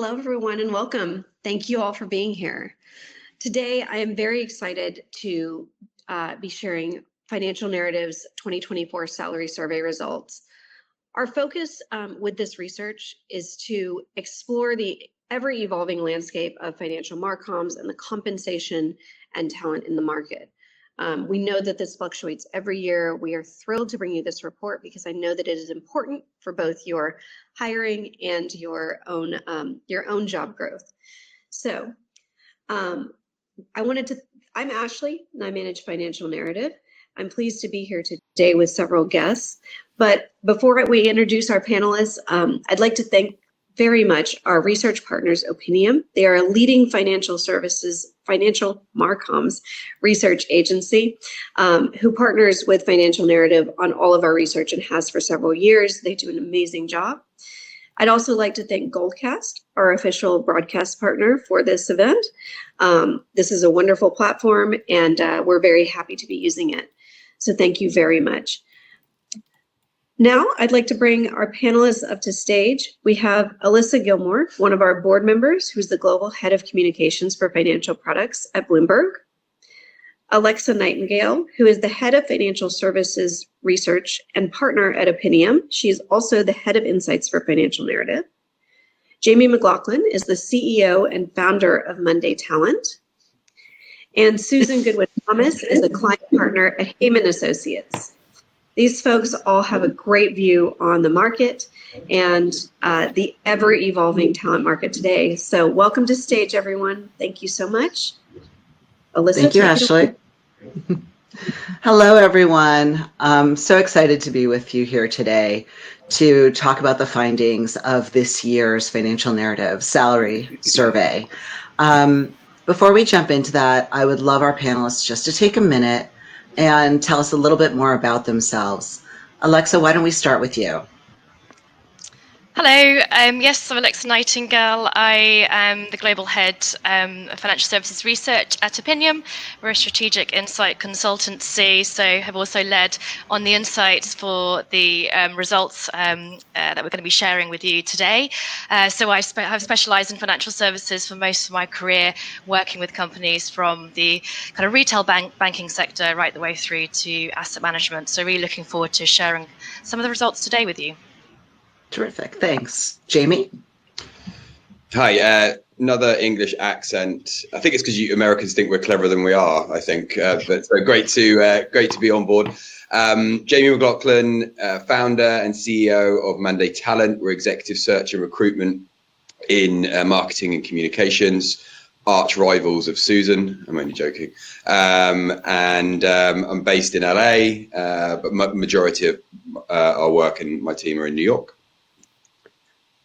Hello, everyone, and welcome. Thank you all for being here. Today, I am very excited to be sharing Financial Narrative's 2024 salary survey results. Our focus with this research is to explore the ever-evolving landscape of financial marcomms and the compensation and talent in the market. We know that this fluctuates every year. We are thrilled to bring you this report because I know that it is important for both your hiring and your own job growth. So I'm Ashley, and I manage Financial Narrative. I'm pleased to be here today with several guests. But before we introduce our panelists, I'd like to thank very much our research partners, Opinium. They are a leading financial marcomms research agency who partners with Financial Narrative on all of our research and has for several years. They do an amazing job. I'd also like to thank Goldcast, our official broadcast partner for this event. This is a wonderful platform, and we're very happy to be using it. So thank you very much. Now, I'd like to bring our panelists up to stage. We have Alyssa Gilmore, one of our board members, who's the Global Head of Communications for Financial Products at Bloomberg. Alexa Nightingale, who is the Head of Financial Services Research and Partner at Opinium. She's also the Head of Insights for Financial Narrative. Jamie McLaughlin is the CEO and founder of Monday Talent. And Susan Goodwin Thomas is a client partner at Heyman Associates. These folks all have a great view on the market and the ever-evolving talent market today. So welcome to stage, everyone. Thank you so much. Alyssa, thank you, Ashley. Hello, everyone. I'm so excited to be with you here today to talk about the findings of this year's Financial Narrative Salary Survey. Before we jump into that, I would love our panelists just to take a minute and tell us a little bit more about themselves. Alexa, why don't we start with you? Hello, yes, I'm Alexa Nightingale. I am the Global Head of Financial Services Research at Opinium. We're a strategic insight consultancy, so have also led on the insights for the results that we're going to be sharing with you today. So I've specialized in financial services for most of my career, working with companies from the kind of retail banking sector right the way through to asset management. So really looking forward to sharing some of the results today with you. Terrific, thanks. Jamie? Hi, another English accent. I think it's because you Americans think we're cleverer than we are, I think. But great to be on board. Jamie McLaughlin, founder and CEO of Monday Talent. We're executive search and recruitment in marketing and communications, arch rivals of Susan. I'm only joking. And I'm based in LA, but majority of our work and my team are in New York.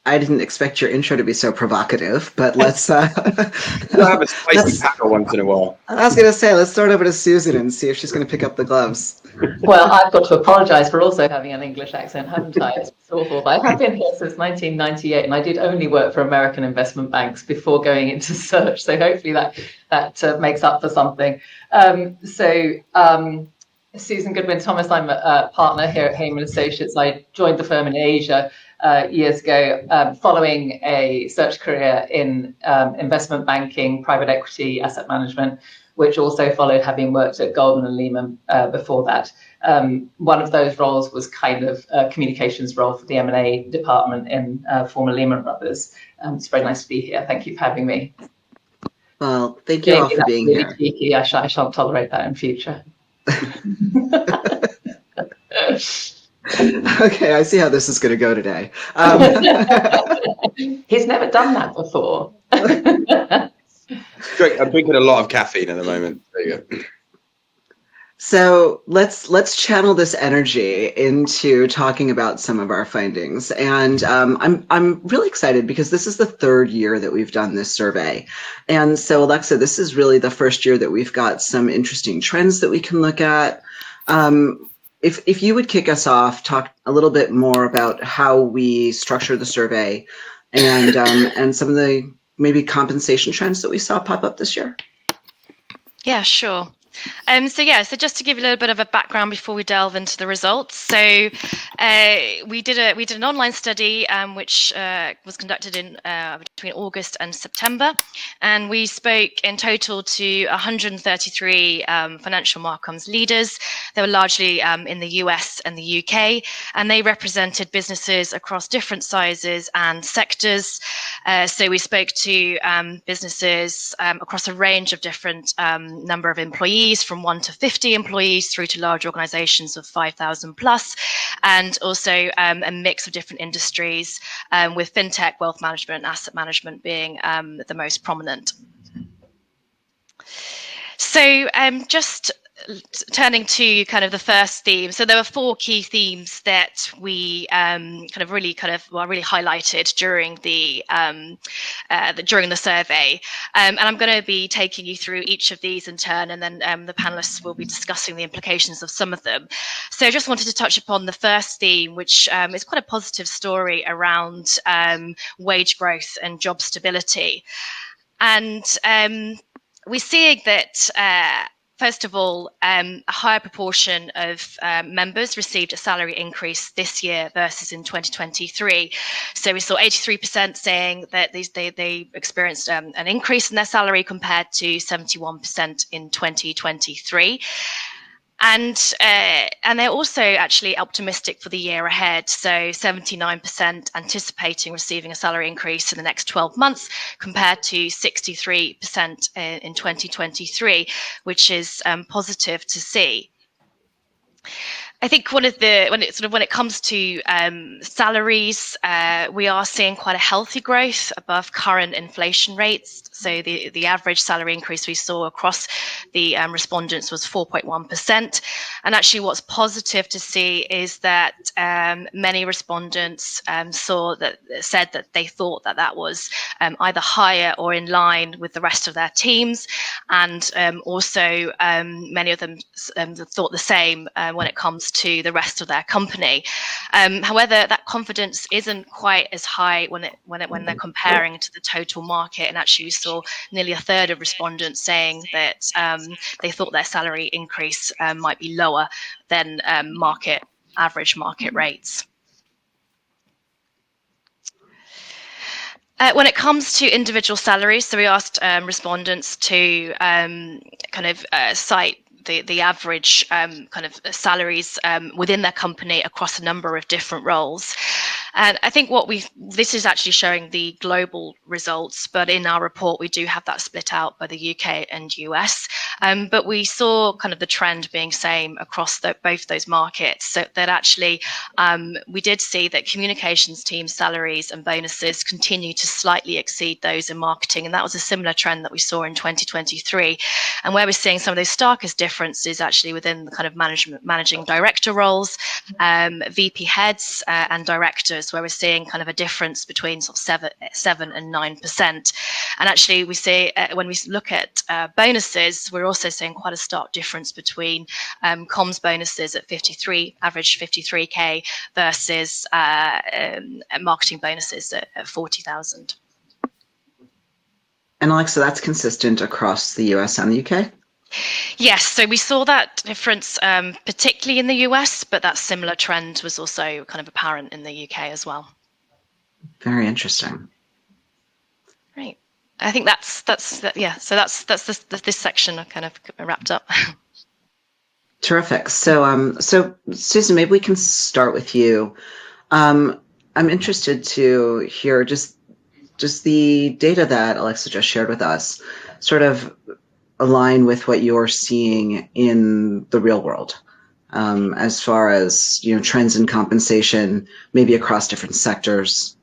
I didn't expect your intro to be so provocative, but let's I'll have a spicy tackle once in a while. I was going to say, let's start over to Susan and see if she's going to pick up the gloves. Well, I've got to apologise for also having an English accent, haven't I? It's awful. But I have been here since 1998, and I did only work for American investment banks before going into search. So hopefully that makes up for something. Susan Goodwin Thomas, I'm a partner here at Heyman Associates. I joined the firm in Asia years ago, following a search career in investment banking, private equity, asset management, which also followed having worked at Goldman and Lehman before that. One of those roles was kind of a communications role for the M&A department in former Lehman Brothers. It's very nice to be here. Thank you for having me. Well, thank you all for being really here. Cheeky. I shan't tolerate that in future. Okay, I see how this is going to go today. He's never done that before. Great. I'm drinking a lot of caffeine at the moment. There you go. So let's channel this energy into talking about some of our findings. And I'm really excited because this is the third year that we've done this survey. And so, Alexa, this is really the first year that we've got some interesting trends that we can look at. If you would kick us off, talk a little bit more about how we structure the survey and some of the maybe compensation trends that we saw pop up this year. Yeah, sure. So just to give you a little bit of a background before we delve into the results. So we did an online study which was conducted in between August and September, and we spoke in total to 133 financial marcomms leaders. They were largely in the US and the UK, and they represented businesses across different sizes and sectors. So we spoke to businesses across a range of different number of employees, from 1 to 50 employees through to large organizations of 5,000 plus, and also a mix of different industries, with fintech, wealth management, and asset management being the most prominent. So just turning to kind of the first theme. So there were 4 key themes that we really highlighted during the survey, and I'm going to be taking you through each of these in turn, and then the panelists will be discussing the implications of some of them. So I just wanted to touch upon the first theme, which is quite a positive story around wage growth and job stability, and we're seeing that first of all, a higher proportion of members received a salary increase this year versus in 2023. So we saw 83% saying that they experienced an increase in their salary compared to 71% in 2023. And they're also actually optimistic for the year ahead. So 79% anticipating receiving a salary increase in the next 12 months compared to 63% in 2023, which is positive to see. I think when it comes to salaries, we are seeing quite a healthy growth above current inflation rates. So the average salary increase we saw across the respondents was 4.1%. And actually, what's positive to see is that many respondents said that they thought that was either higher or in line with the rest of their teams, and also many of them thought the same when it comes to the rest of their company. However, that confidence isn't quite as high when they're comparing to the total market, and actually we saw nearly a third of respondents saying that they thought their salary increase might be lower than average market rates. When it comes to individual salaries, so we asked respondents to cite the average salaries within their company across a number of different roles. And I think this is actually showing the global results, but in our report we do have that split out by the UK and US. But we saw kind of the trend being same across both those markets. So that actually we did see that communications team salaries and bonuses continue to slightly exceed those in marketing, and that was a similar trend that we saw in 2023. And where we're seeing some of those starkest differences actually within the kind of managing director roles, VP heads and directors, where we're seeing kind of a difference between sort of 7 and 9%. And actually we see when we look at bonuses, we're also seeing quite a stark difference between comms bonuses at average 53k versus marketing bonuses at 40,000. And Alexa, that's consistent across the US and the UK? Yes, so we saw that difference particularly in the US, but that similar trend was also kind of apparent in the UK as well. Very interesting. Right. I think that's this section kind of wrapped up. Terrific. So Susan, maybe we can start with you. I'm interested to hear just the data that Alexa just shared with us, sort of align with what you're seeing in the real world, as far as trends in compensation, maybe across different sectors.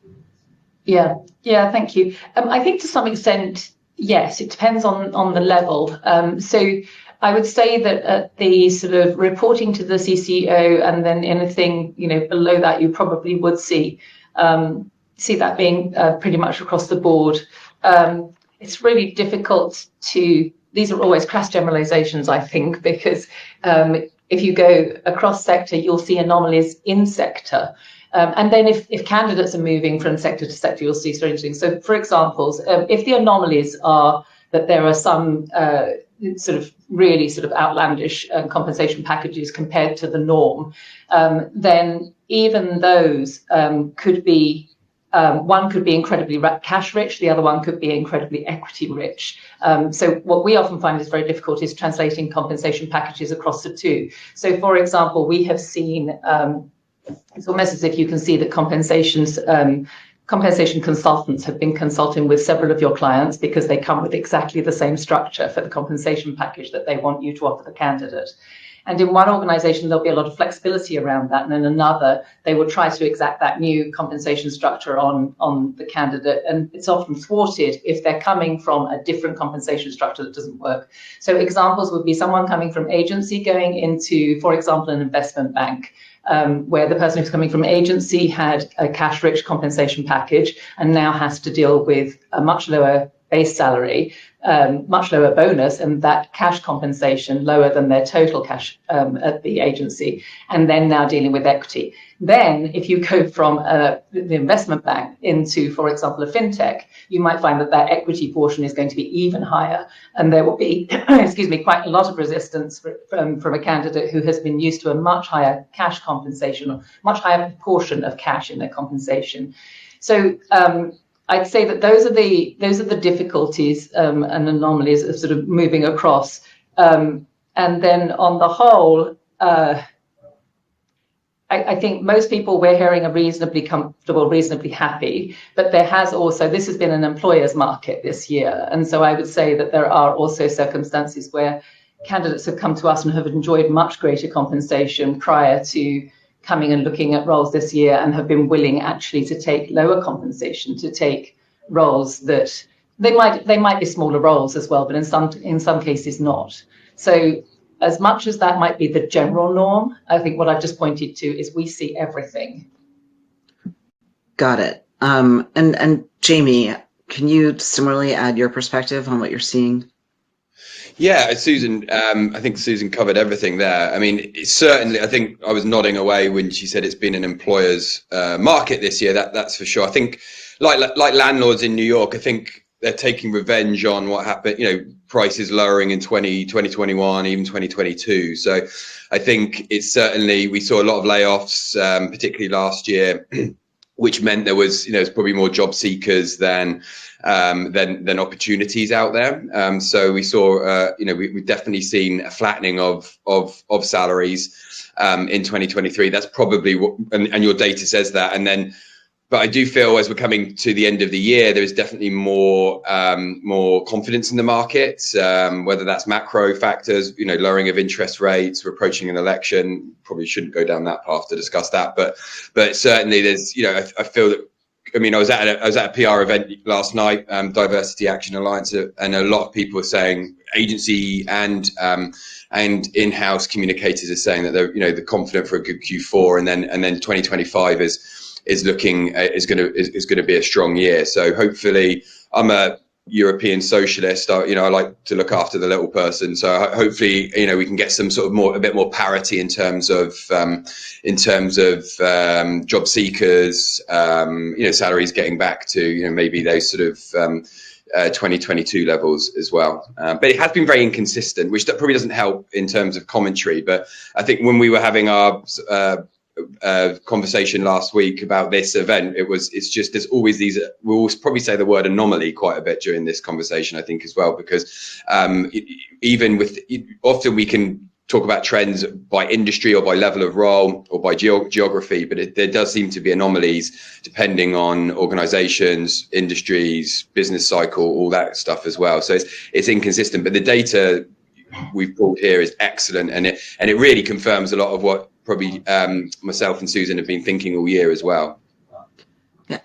Yeah, thank you. I think to some extent, yes, it depends on the level. So I would say that at the sort of reporting to the CCO and then anything below that, you probably would see that being pretty much across the board. It's really difficult these are always crass generalizations, I think, because if you go across sector, you'll see anomalies in sector. And then if candidates are moving from sector to sector, you'll see strange things. So for examples, if the anomalies are that there are some sort of really sort of outlandish compensation packages compared to the norm, then even those could be, one could be incredibly cash rich, the other one could be incredibly equity rich. So what we often find is very difficult is translating compensation packages across the two. So for example, we have seen, it's almost as if you can see that compensation consultants have been consulting with several of your clients because they come with exactly the same structure for the compensation package that they want you to offer the candidate. And in one organization, there'll be a lot of flexibility around that. And in another, they will try to exact that new compensation structure on the candidate. And it's often thwarted if they're coming from a different compensation structure that doesn't work. So examples would be someone coming from agency going into, for example, an investment bank, where the person who's coming from agency had a cash-rich compensation package and now has to deal with a much lower base salary, much lower bonus, and that cash compensation lower than their total cash at the agency, and then now dealing with equity. Then, if you go from the investment bank into, for example, a fintech, you might find that that equity portion is going to be even higher, and there will be, excuse me, quite a lot of resistance from a candidate who has been used to a much higher cash compensation, or much higher proportion of cash in their compensation. So I'd say that those are the difficulties and anomalies of sort of moving across. And then on the whole, I think most people we're hearing are reasonably comfortable, reasonably happy, but there has also, this has been an employer's market this year. And so I would say that there are also circumstances where candidates have come to us and have enjoyed much greater compensation prior to coming and looking at roles this year, and have been willing actually to take lower compensation, to take roles that they might be smaller roles as well, but in some cases not. So as much as that might be the general norm, I think what I've just pointed to is we see everything. Got it. And Jamie, can you similarly add your perspective on what you're seeing? Yeah, Susan, I think Susan covered everything there. I mean, certainly, I think I was nodding away when she said it's been an employer's market this year. That's for sure. I think, like landlords in New York, I think they're taking revenge on what happened, prices lowering in 2021, even 2022. So I think it's certainly, we saw a lot of layoffs, particularly last year, which meant there was, there's probably more job seekers than opportunities out there. So we saw, we've definitely seen a flattening of salaries in 2023. That's probably what, and your data says that. And then, but I do feel as we're coming to the end of the year, there is definitely more confidence in the market, whether that's macro factors, lowering of interest rates, we're approaching an election. Probably shouldn't go down that path to discuss that, but certainly there's, I feel that. I mean, I was at a PR event last night, Diversity Action Alliance, and a lot of people are saying, agency and in-house communicators are saying that they're confident for a good Q4, and then 2025 is going to be a strong year. So hopefully, I'm a European socialist. I like to look after the little person. So hopefully, we can get some sort of a bit more parity in terms of job seekers, salaries getting back to, maybe those sort of 2022 levels as well. But it has been very inconsistent, which that probably doesn't help in terms of commentary. But I think when we were having our conversation last week about this event, it's just there's always these, we'll probably say the word anomaly quite a bit during this conversation, I think, as well, because even with, often we can talk about trends by industry or by level of role or by geography, but there does seem to be anomalies depending on organizations, industries, business cycle, all that stuff as well. So it's inconsistent, but the data we've brought here is excellent, and it really confirms a lot of what probably myself and Susan have been thinking all year as well.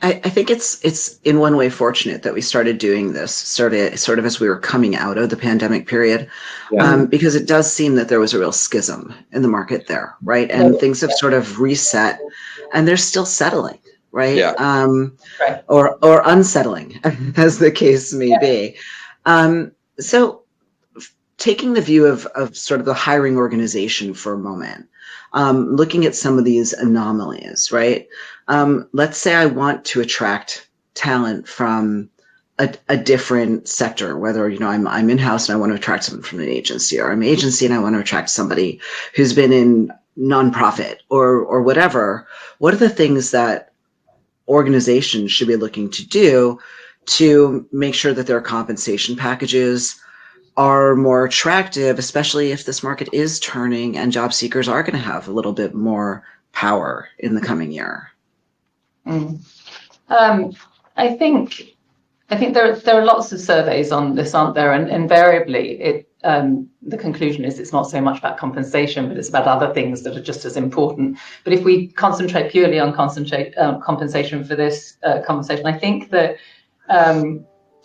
I think it's in one way fortunate that we started doing this sort of as we were coming out of the pandemic period, because it does seem that there was a real schism in the market there, right? And things have sort of reset, and they're still settling, right? Or unsettling, as the case may be. So taking the view of sort of the hiring organization for a moment, looking at some of these anomalies, right? Let's say I want to attract talent from a different sector, whether, you know, I'm in-house and I want to attract someone from an agency, or I'm an agency and I want to attract somebody who's been in nonprofit or whatever. What are the things that organizations should be looking to do to make sure that their compensation packages are more attractive, especially if this market is turning and job seekers are going to have a little bit more power in the coming year? I think there are lots of surveys on this, aren't there? And invariably, the conclusion is it's not so much about compensation, but it's about other things that are just as important. But if we concentrate purely on compensation for this conversation, I think that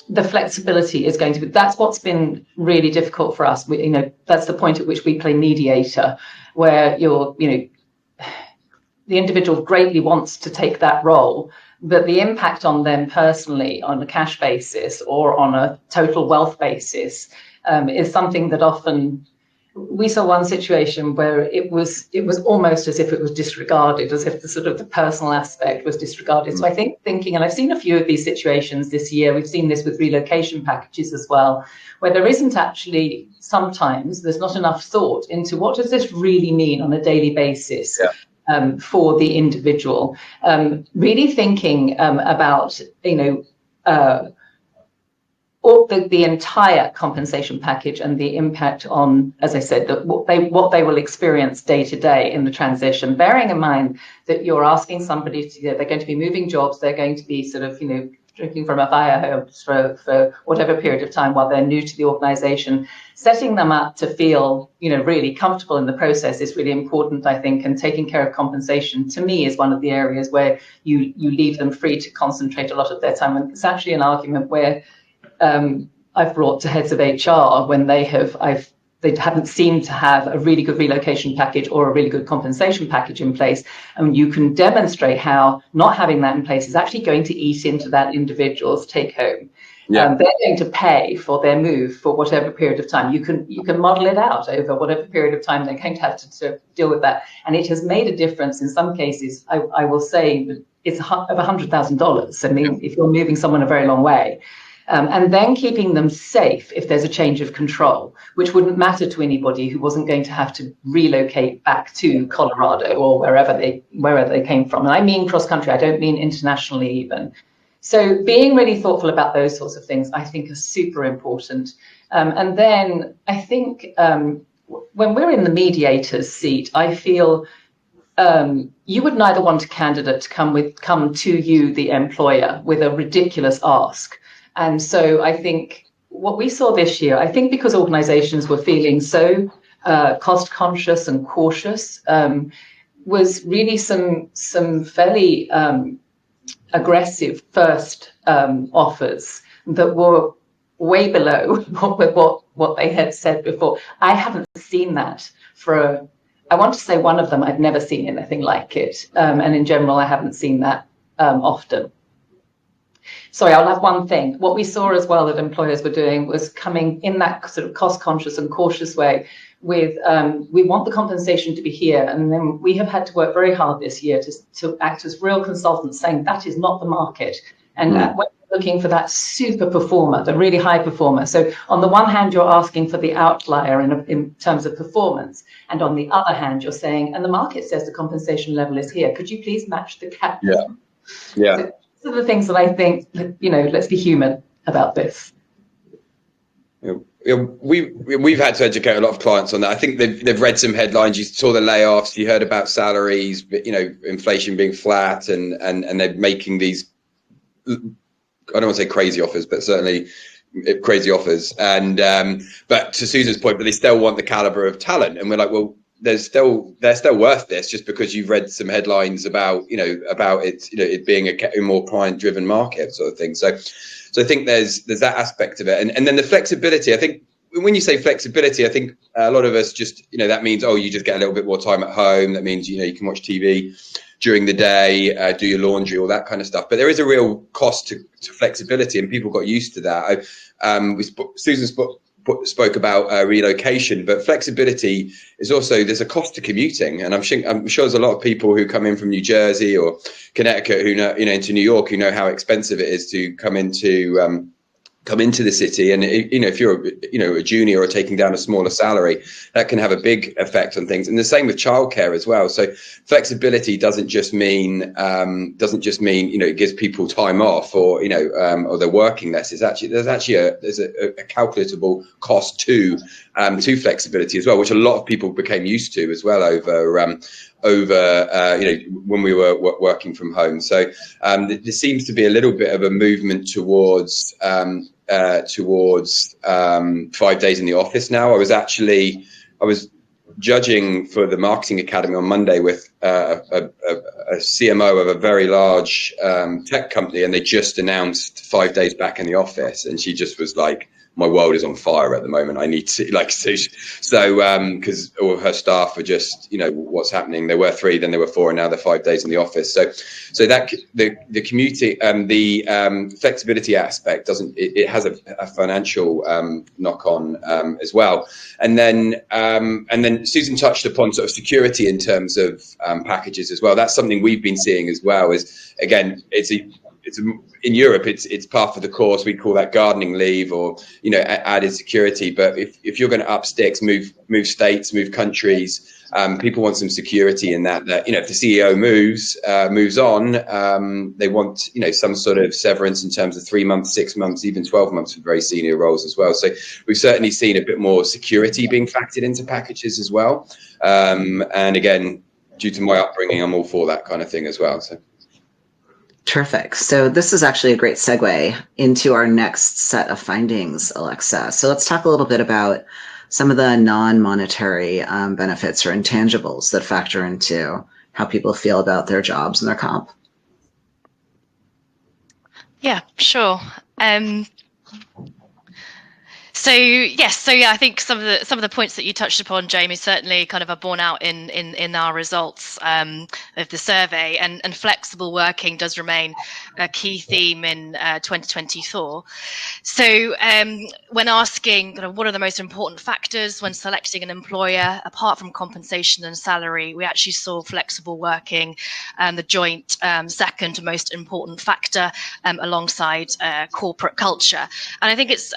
the flexibility is going to be, that's what's been really difficult for us. You know, that's the point at which we play mediator, where the individual greatly wants to take that role, but the impact on them personally on a cash basis or on a total wealth basis is something that often, we saw one situation where it was almost as if it was disregarded, as if the sort of the personal aspect was disregarded. So I think and I've seen a few of these situations this year, we've seen this with relocation packages as well, where there isn't actually, sometimes there's not enough thought into what does this really mean on a daily basis. Yeah. For the individual, really thinking about, all the entire compensation package and the impact on, as I said, what they will experience day to day in the transition, bearing in mind that you're asking somebody to, they're going to be moving jobs, they're going to be sort of, drinking from a fire hose for whatever period of time while they're new to the organization. Setting them up to feel, really comfortable in the process is really important, I think, and taking care of compensation, to me, is one of the areas where you leave them free to concentrate a lot of their time. And it's actually an argument where I've brought to heads of HR when they haven't seemed to have a really good relocation package or a really good compensation package in place. And you can demonstrate how not having that in place is actually going to eat into that individual's take home. Yeah. They're going to pay for their move for whatever period of time. You can model it out over whatever period of time they're going to have to deal with that. And it has made a difference in some cases. I will say that it's of $100,000. I mean, if you're moving someone a very long way. And then keeping them safe if there's a change of control, which wouldn't matter to anybody who wasn't going to have to relocate back to Colorado or wherever they came from. And I mean cross country, I don't mean internationally even. So being really thoughtful about those sorts of things, I think, are super important. And then I think when we're in the mediator's seat, I feel you would neither want a candidate to come to you, the employer, with a ridiculous ask. And so I think what we saw this year, I think because organizations were feeling so cost conscious and cautious, was really some fairly aggressive first offers that were way below what they had said before. I haven't seen that I want to say one of them, I've never seen anything like it. And in general, I haven't seen that often. Sorry, I'll have one thing. What we saw as well that employers were doing was coming in that sort of cost-conscious and cautious way with, we want the compensation to be here. And then we have had to work very hard this year to act as real consultants, saying that is not the market. And when we're looking for that super performer, the really high performer. So on the one hand, you're asking for the outlier in terms of performance. And on the other hand, you're saying, and the market says the compensation level is here. Could you please match the gap? Yeah. Yeah. So, those are the things that I think, let's be human about this. We've had to educate a lot of clients on that. I think they've read some headlines. You saw the layoffs. You heard about salaries, inflation being flat, and they're making these, I don't want to say crazy offers, but certainly crazy offers. And but to Susan's point, but they still want the caliber of talent, and we're like, well, they're still worth this just because you've read some headlines about it being a more client-driven market sort of thing. So I think there's that aspect of it, and then the flexibility. I think when you say flexibility, I think a lot of us just that means you just get a little bit more time at home. That means you can watch TV during the day, do your laundry, all that kind of stuff. But there is a real cost to flexibility, and people got used to that. Susan spoke about relocation, but flexibility is also, there's a cost to commuting, and I'm sure there's a lot of people who come in from New Jersey or Connecticut who know into New York who know how expensive it is to come into come into the city, and if you're a junior or taking down a smaller salary, that can have a big effect on things. And the same with childcare as well. So flexibility doesn't just mean it gives people time off, or or they're working less. There's actually a calculable cost to flexibility as well, which a lot of people became used to as well over when we were working from home. So there seems to be a little bit of a movement towards 5 days in the office now. I was judging for the Marketing Academy on Monday with a CMO of a very large tech company, and they just announced 5 days back in the office, and she just was like, my world is on fire at the moment. I need to because all her staff are just, what's happening. There were 3, then there were 4, and now they're 5 days in the office. So that the commuting, the flexibility aspect it has a financial knock on as well. And then Susan touched upon sort of security in terms of packages as well. That's something we've been seeing as well. Is again, in Europe, it's part of the course. We call that gardening leave, or added security. But if you're going to up sticks, move states, move countries, people want some security in that if the CEO moves on, they want some sort of severance in terms of 3 months, 6 months, even 12 months for very senior roles as well. So we've certainly seen a bit more security being factored into packages as well. And again, due to my upbringing, I'm all for that kind of thing as well. So. Terrific. So this is actually a great segue into our next set of findings, Alexa. So let's talk a little bit about some of the non-monetary benefits or intangibles that factor into how people feel about their jobs and their comp. Yeah, sure. I think some of the points that you touched upon, Jamie, certainly kind of are borne out in our results of the survey, and flexible working does remain a key theme in 2024. So when asking kind of what are the most important factors when selecting an employer, apart from compensation and salary, we actually saw flexible working the joint second most important factor alongside corporate culture. And I think it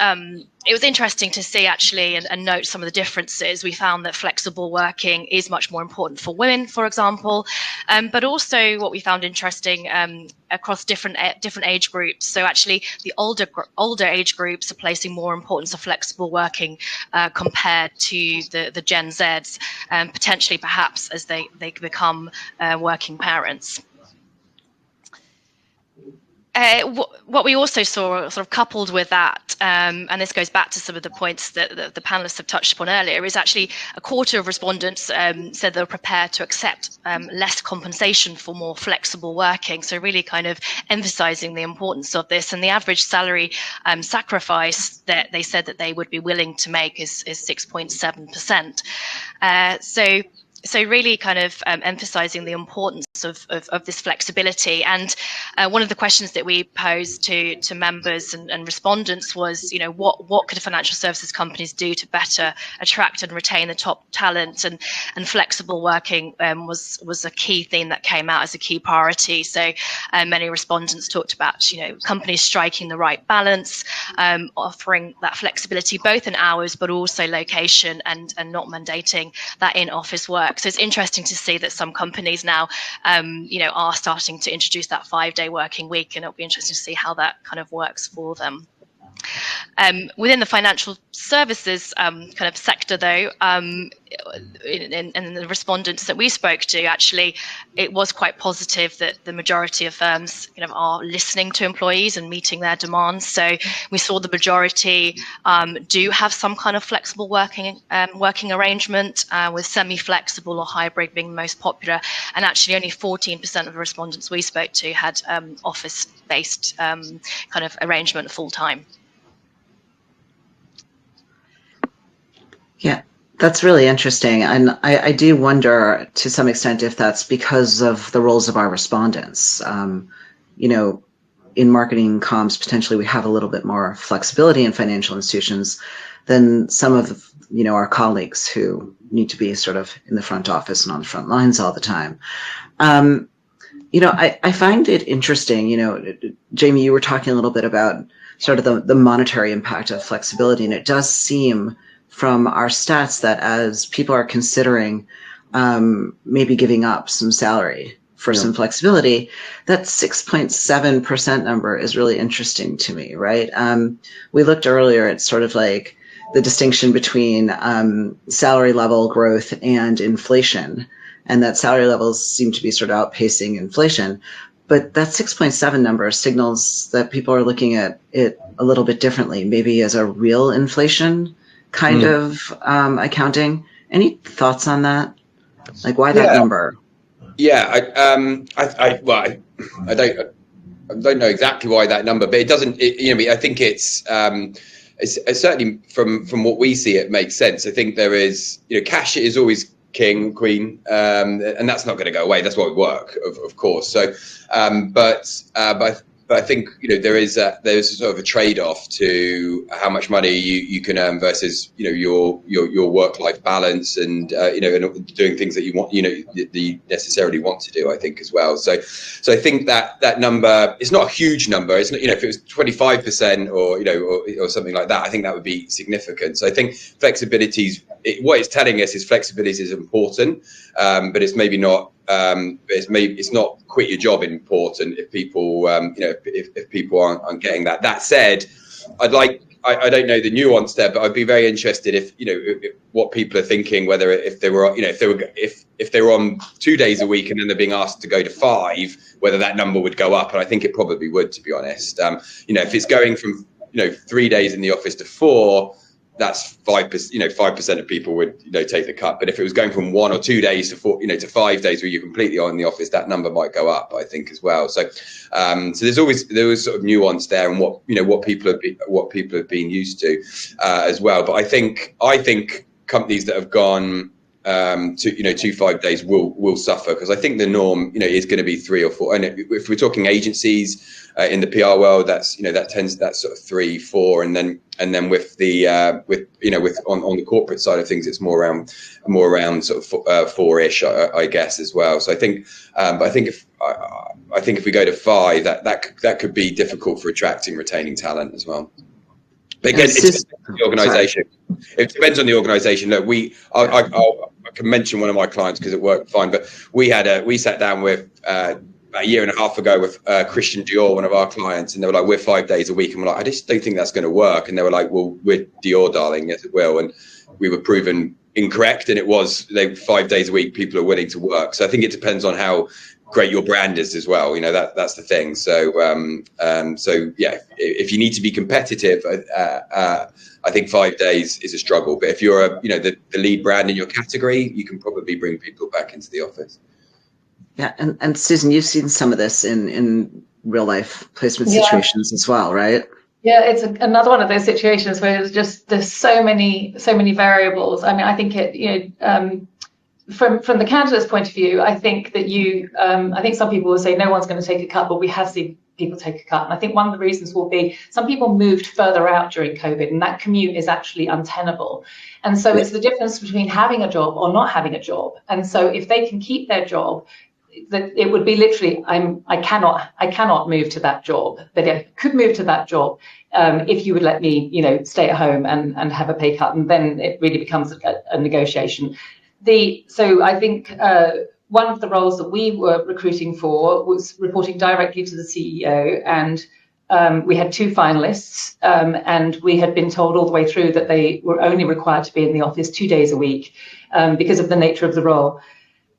was interesting to see actually and note some of the differences. We found that flexible working is much more important for women, for example, but also what we found interesting across different age groups. So actually the older age groups are placing more importance of flexible working compared to the Gen Zs, potentially perhaps as they become working parents. What we also saw, sort of coupled with that, and this goes back to some of the points that the panelists have touched upon earlier, is actually a quarter of respondents said they're prepared to accept less compensation for more flexible working. So really kind of emphasizing the importance of this. And the average salary sacrifice that they said that they would be willing to make is 6.7%. So really kind of emphasizing the importance of this flexibility. And one of the questions that we posed to members and respondents was, what could financial services companies do to better attract and retain the top talent? And flexible working was a key theme that came out as a key priority. So many respondents talked about, companies striking the right balance, offering that flexibility both in hours but also location, and not mandating that in-office work. So it's interesting to see that some companies now, are starting to introduce that 5-day working week, and it'll be interesting to see how that kind of works for them. Within the financial services kind of sector, though, in the respondents that we spoke to, actually, it was quite positive that the majority of firms are listening to employees and meeting their demands. So we saw the majority do have some kind of flexible working arrangement, with semi-flexible or hybrid being the most popular. And actually only 14% of the respondents we spoke to had office-based kind of arrangement full-time. Yeah, that's really interesting. And I do wonder to some extent if that's because of the roles of our respondents. In marketing comms, potentially we have a little bit more flexibility in financial institutions than some of our colleagues who need to be sort of in the front office and on the front lines all the time. I find it interesting, Jamie, you were talking a little bit about sort of the monetary impact of flexibility. And it does seem from our stats that as people are considering maybe giving up some salary for some flexibility, that 6.7% number is really interesting to me, right? We looked earlier at sort of like the distinction between salary level growth and inflation, and that salary levels seem to be sort of outpacing inflation. But that 6.7 number signals that people are looking at it a little bit differently, maybe as a real inflation kind of accounting. Any thoughts on that? Like, why that number? Yeah, I don't know exactly why that number, but it doesn't. I think it's certainly from what we see, it makes sense. I think there is, cash is always king, queen, and that's not going to go away. That's why we work, of course. So, but I think there's a sort of a trade-off to how much money you can earn versus your work-life balance and and doing things that you want that you necessarily want to do. I think as well. So I think that number is not a huge number. It's not, if it was 25% or something like that, I think that would be significant. So I think what it's telling us is flexibility is important, but it's maybe not. It's not quit your job important if people if people aren't getting that. That said, I don't know the nuance there, but I'd be very interested if what people are thinking, whether if they were on 2 days a week and then they're being asked to go to 5, whether that number would go up. And I think it probably would, to be honest. If it's going from 3 days in the office to 4, that's 5%. 5% of people would take the cut. But if it was going from 1 or 2 days to 4, to 5 days where you're completely on in the office, that number might go up, I think, as well. So there was sort of nuance there, and what people have been used to as well. But I think companies that have gone to 5 days will suffer, because I think the norm is going to be 3 or 4. And if we're talking agencies in the PR world, that's that's sort of 3, 4, and then with the on the corporate side of things, it's more around sort of 4-ish, I guess, as well. So I think if we go to 5, that could be difficult for attracting, retaining talent as well. But again, it depends on the organisation. It depends on the organisation. Look, I can mention one of my clients because it worked fine. But we sat down with about a year and a half ago with Christian Dior, one of our clients, and they were like, "We're 5 days a week," and we're like, "I just don't think that's going to work." And they were like, "Well, we're Dior, darling, yes, it will." And we were proven incorrect, and it was 5 days a week. People are willing to work. So I think it depends on how great your brand is as well. That's the thing. So yeah, if you need to be competitive, I think 5 days is a struggle. But if you're the lead brand in your category, you can probably bring people back into the office. Yeah, and Susan, you've seen some of this in real life placement situations as well, right? Yeah, it's another one of those situations where there's so many variables. I mean, I think from the candidate's point of view, I think that I think some people will say no one's going to take a cut, but we have seen people take a cut. And I think one of the reasons will be some people moved further out during COVID, and that commute is actually untenable. And so it's the difference between having a job or not having a job. And so if they can keep their job, that it would be literally, I cannot move to that job, but I could move to that job if you would let me, stay at home and have a pay cut, and then it really becomes a negotiation. So I think one of the roles that we were recruiting for was reporting directly to the CEO, and we had 2 finalists, and we had been told all the way through that they were only required to be in the office 2 days a week because of the nature of the role.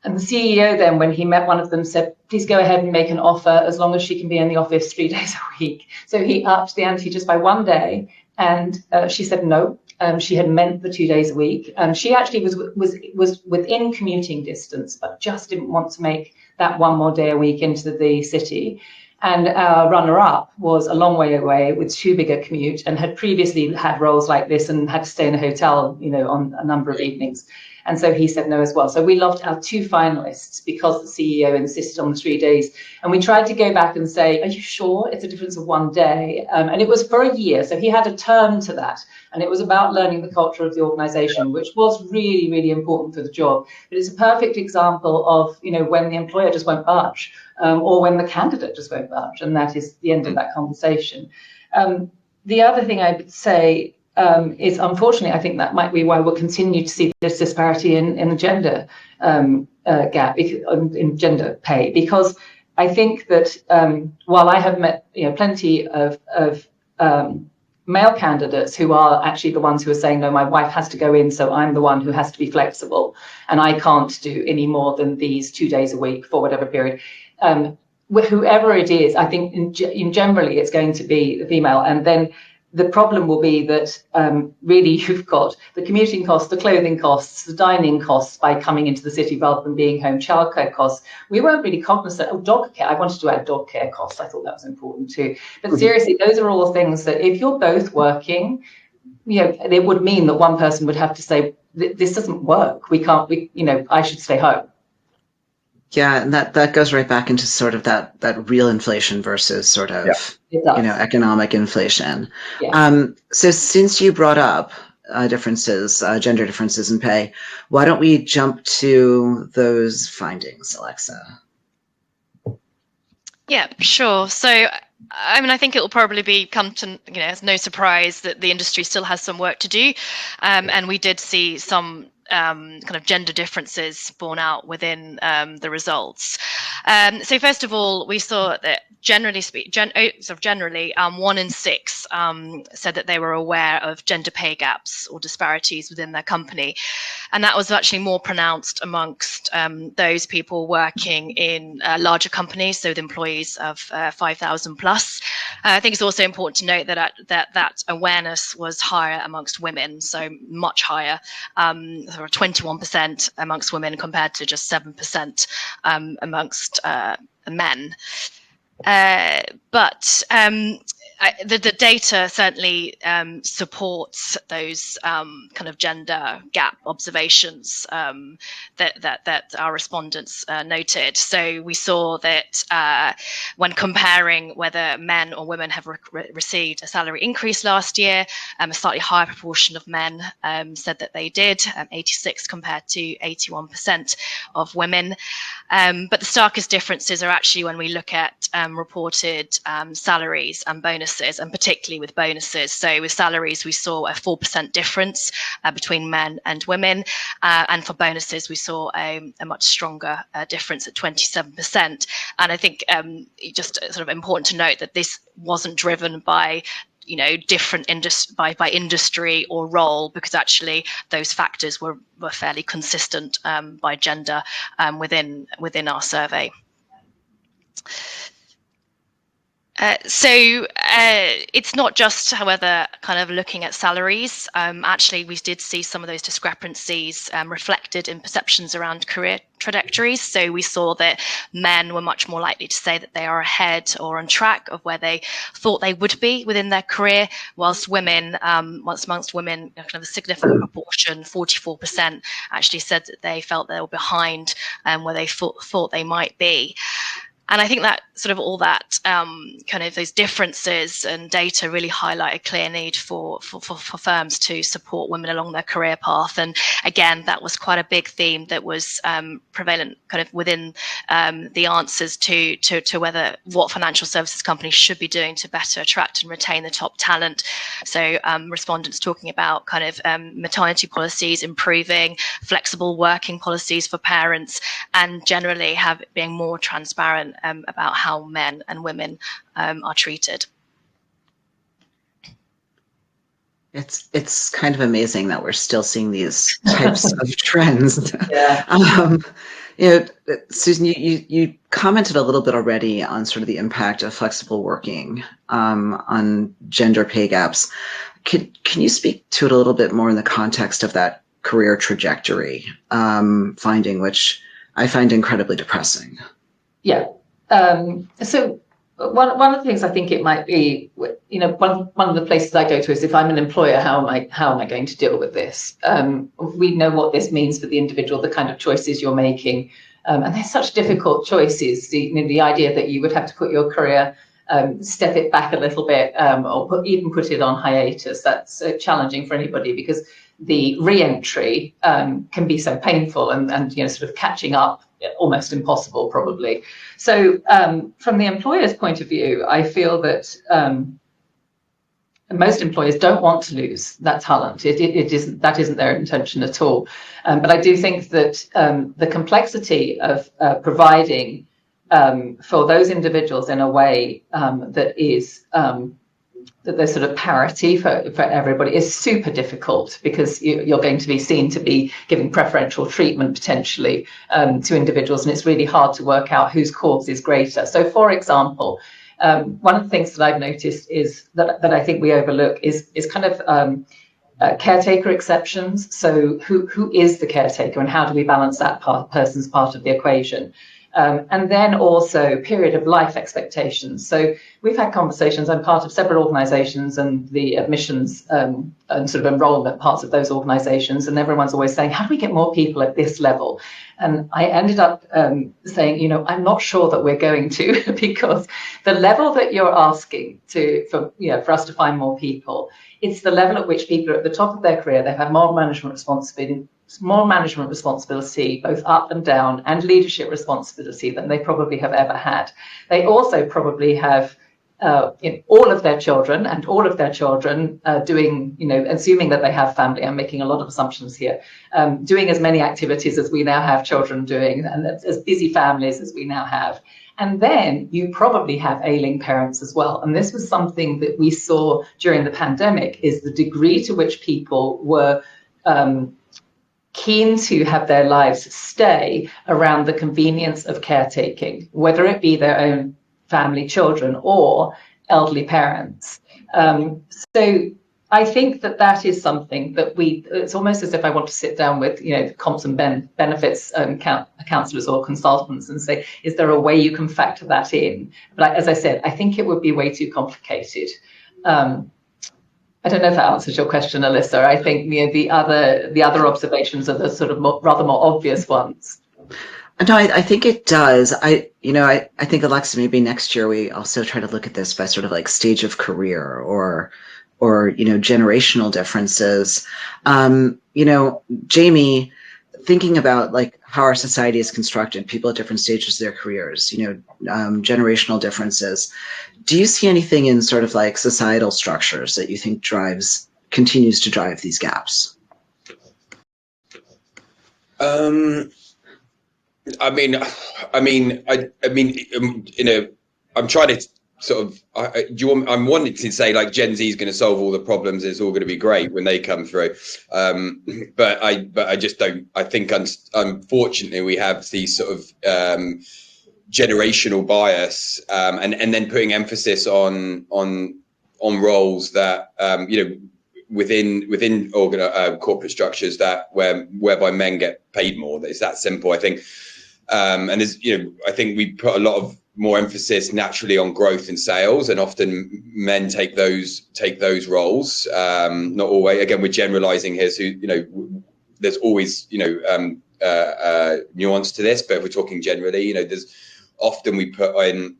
And the CEO then, when he met one of them, said, "Please go ahead and make an offer as long as she can be in the office 3 days a week." So he upped the ante just by 1 day, and she said no. She had meant the 2 days a week. She actually was within commuting distance, but just didn't want to make that 1 more day a week into the city. And our runner-up was a long way away with too big a commute and had previously had roles like this and had to stay in a hotel, on a number of evenings. And so he said no as well. So we lost our 2 finalists because the CEO insisted on the 3 days. And we tried to go back and say, are you sure it's a difference of 1 day? And it was for a year. So he had a term to that. And it was about learning the culture of the organization, which was really, really important for the job. But it's a perfect example of, when the employer just won't budge, or when the candidate just won't budge. And that is the end of that conversation. The other thing I would say is, unfortunately, I think that might be why we'll continue to see this disparity in the gender gap, in gender pay, because I think that while I have met plenty of male candidates who are actually the ones who are saying, no, my wife has to go in, so I'm the one who has to be flexible, and I can't do any more than these 2 days a week for whatever period. Whoever it is, I think in generally it's going to be the female, and then the problem will be that really you've got the commuting costs, the clothing costs, the dining costs by coming into the city rather than being home, childcare costs. We weren't really cognizant of dog care. I wanted to add dog care costs. I thought that was important too. But seriously, those are all things that if you're both working, it would mean that one person would have to say, this doesn't work. We can't, I should stay home. Yeah, and that goes right back into sort of that real inflation versus sort of economic inflation. Yeah. So since you brought up gender differences in pay, why don't we jump to those findings, Alexa? Yeah, sure. So, I think it will probably come to, as no surprise that the industry still has some work to do. And we did see some kind of gender differences borne out within the results. So first of all, we saw that generally, 1 in 6 said that they were aware of gender pay gaps or disparities within their company. And that was actually more pronounced amongst those people working in larger companies, so with employees of 5,000 plus. I think it's also important to note that awareness was higher amongst women, so much higher. There were 21% amongst women compared to just 7% amongst men. But the data certainly supports those kind of gender gap observations that our respondents noted. So we saw that when comparing whether men or women have received a salary increase last year, a slightly higher proportion of men said that they did, 86 compared to 81% of women. But the starkest differences are actually when we look at reported salaries and bonuses, and particularly with bonuses. So with salaries, we saw a 4% difference between men and women. And for bonuses, we saw a much stronger difference at 27%. And I think just sort of important to note that this wasn't driven by different by industry or role, because actually those factors were fairly consistent by gender within our survey. So it's not just, however, kind of looking at salaries. Actually, we did see some of those discrepancies reflected in perceptions around career trajectories. So we saw that men were much more likely to say that they are ahead or on track of where they thought they would be within their career, whilst women, amongst women, kind of a significant proportion, 44%, actually said that they felt they were behind where they thought they might be. And I think that sort of all that kind of those differences and data really highlight a clear need for firms to support women along their career path. And again, that was quite a big theme that was prevalent kind of within the answers to whether what financial services companies should be doing to better attract and retain the top talent. So respondents talking about kind of maternity policies, improving flexible working policies for parents, and generally being more transparent about how men and women are treated. It's kind of amazing that we're still seeing these types of trends. Yeah. Susan, you commented a little bit already on sort of the impact of flexible working on gender pay gaps. Can you speak to it a little bit more in the context of that career trajectory finding, which I find incredibly depressing? Yeah. So one of the things I think it might be one of the places I go to is, if I'm an employer, how am I going to deal with this? We know what this means for the individual, the kind of choices you're making, and they're such difficult choices. The idea that you would have to put your career, step it back a little bit, or even put it on hiatus. That's challenging for anybody, because the re-entry can be so painful, and sort of catching up almost impossible, probably. So from the employer's point of view, I feel that most employers don't want to lose that talent. That isn't their intention at all. But I do think that the complexity of providing for those individuals in a way that is that there's sort of parity for everybody is super difficult, because you're going to be seen to be giving preferential treatment potentially to individuals, and it's really hard to work out whose cause is greater. So, for example, one of the things that I've noticed is that I think we overlook is kind of caretaker exceptions. So who is the caretaker, and how do we balance that person's part of the equation? And then also period of life expectations. So we've had conversations. I'm part of several organisations and the admissions and sort of enrolment parts of those organisations, and everyone's always saying, how do we get more people at this level? And I ended up saying, I'm not sure that we're going to, because the level that you're asking for us to find more people, it's the level at which people are at the top of their career. They have more management responsibility, both up and down, and leadership responsibility than they probably have ever had. They also probably have all of their children doing, assuming that they have family, I'm making a lot of assumptions here, doing as many activities as we now have children doing, and as busy families as we now have. And then you probably have ailing parents as well. And this was something that we saw during the pandemic, is the degree to which people were keen to have their lives stay around the convenience of caretaking, whether it be their own family, children, or elderly parents. So I think that is something that it's almost as if I want to sit down with, comps and benefits counsellors or consultants and say, is there a way you can factor that in? But as I said, I think it would be way too complicated. I don't know if that answers your question, Alyssa. I think the other observations are the sort of rather more obvious ones. No, I think it does. I think, Alexa, maybe next year we also try to look at this by sort of like stage of career or generational differences. Jamie, thinking about like how our society is constructed, people at different stages of their careers, generational differences. Do you see anything in sort of like societal structures that you think continues to drive these gaps? I'm trying to sort of, I'm wanting to say like Gen Z is going to solve all the problems. It's all going to be great when they come through. But I just don't. I think unfortunately we have these sort of generational bias, and then putting emphasis on roles that within corporate structures whereby men get paid more. It's that simple, I think. And there's, I think we put a lot of more emphasis naturally on growth and sales, and often men take those roles. Not always. Again, we're generalizing here, so there's always nuance to this. But if we're talking generally, there's often we put in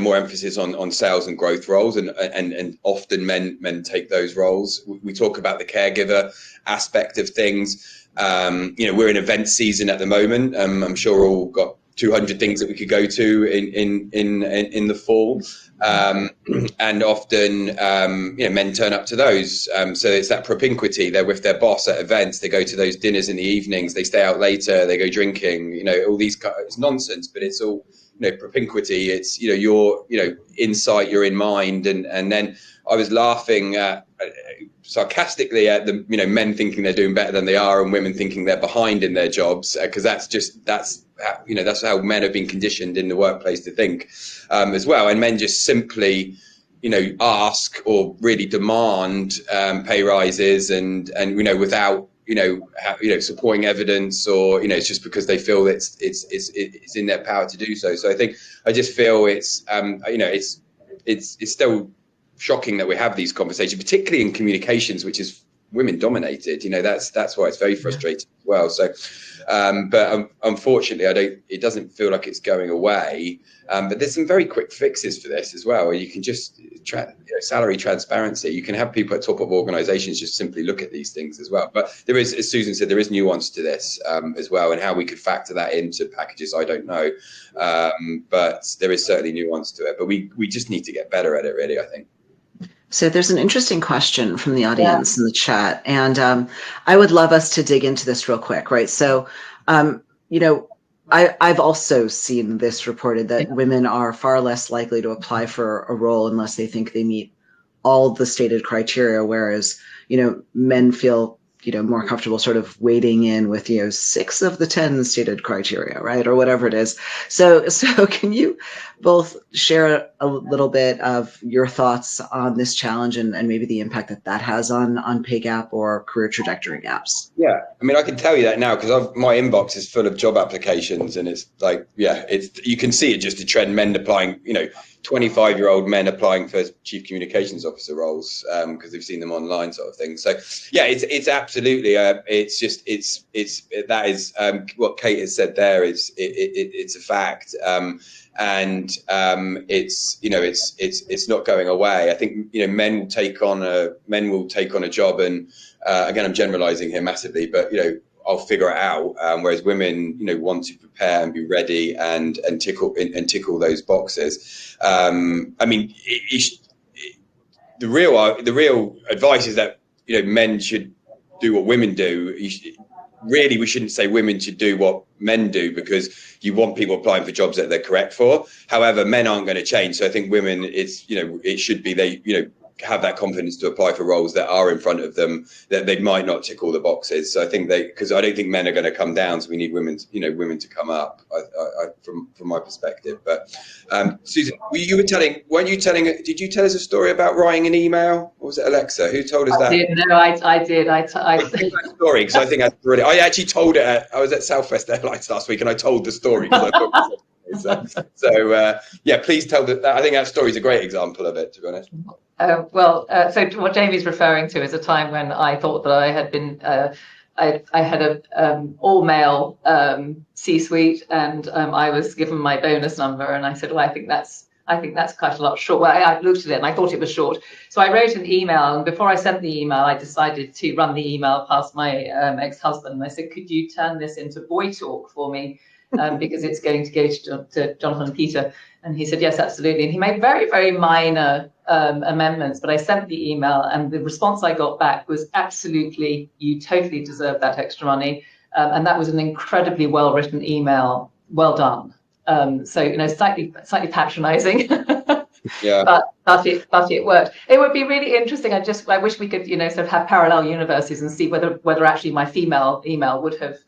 more emphasis on sales and growth roles, and often men take those roles. We talk about the caregiver aspect of things. We're in event season at the moment. I'm sure we're all got 200 things that we could go to in the fall, and often men turn up to those. So it's that propinquity. They're with their boss at events. They go to those dinners in the evenings. They stay out later. They go drinking. All these. It's nonsense, but it's all propinquity. It's your insight. You're in mind, and then I was laughing sarcastically at the men thinking they're doing better than they are, and women thinking they're behind in their jobs, because that's how men have been conditioned in the workplace to think as well. And men just simply ask or really demand pay rises and without supporting evidence, or it's just because they feel it's in their power to do so. So I just feel it's still shocking that we have these conversations, particularly in communications, which is women dominated. That's why it's very frustrating as well. So, but unfortunately, it doesn't feel like it's going away. But there's some very quick fixes for this as well. You can just salary transparency. You can have people at top of organisations just simply look at these things as well. But there is, as Susan said, there is nuance to this as well, and how we could factor that into packages, I don't know. But there is certainly nuance to it. But we just need to get better at it, really, I think. So there's an interesting question from the audience in the chat, and I would love us to dig into this real quick, right? So, I've also seen this reported that women are far less likely to apply for a role unless they think they meet all the stated criteria, whereas, men feel, more comfortable sort of wading in with, 6 of the 10 stated criteria, right? Or whatever it is. So can you both share a little bit of your thoughts on this challenge and maybe the impact that has on pay gap or career trajectory gaps? Yeah, I mean, I can tell you that now because my inbox is full of job applications, and it's like, you can see it just a trend, men applying, 25-year-old men applying for chief communications officer roles because they've seen them online, sort of thing. So yeah, it's absolutely that is what Kate has said there. It's a fact, and it's not going away. I think men will take on a job, and again, I'm generalizing here massively, but I'll figure it out. Whereas women, want to prepare and be ready and tickle those boxes. I mean, the real advice is that men should do what women do. Really, we shouldn't say women should do what men do, because you want people applying for jobs that they're correct for. However, men aren't going to change. So I think women, it should be they have that confidence to apply for roles that are in front of them, that they might not tick all the boxes. So I think because I don't think men are going to come down, so we need women to come up. From my perspective. But Susan, did you tell us a story about writing an email, or was it Alexa who told us that? I did. I told that story because I think that's brilliant. I actually told it. I was at Southwest Airlines last week, and I told the story because I thought so please tell that. I think that story is a great example of it, to be honest. So what Jamie's referring to is a time when I thought that I had been, I had a all-male C-suite, and I was given my bonus number, and I said, well, I think that's quite a lot short. Well, I looked at it and I thought it was short. So I wrote an email, and before I sent the email, I decided to run the email past my ex-husband. And I said, could you turn this into boy talk for me? Because it's going to go to Jonathan and Peter. And he said, yes, absolutely. And he made very, very minor amendments, but I sent the email, and the response I got back was absolutely, you totally deserve that extra money. And that was an incredibly well-written email. Well done. So, slightly patronizing. Yeah. But it worked. It would be really interesting. I wish we could, sort of have parallel universes and see whether actually my female email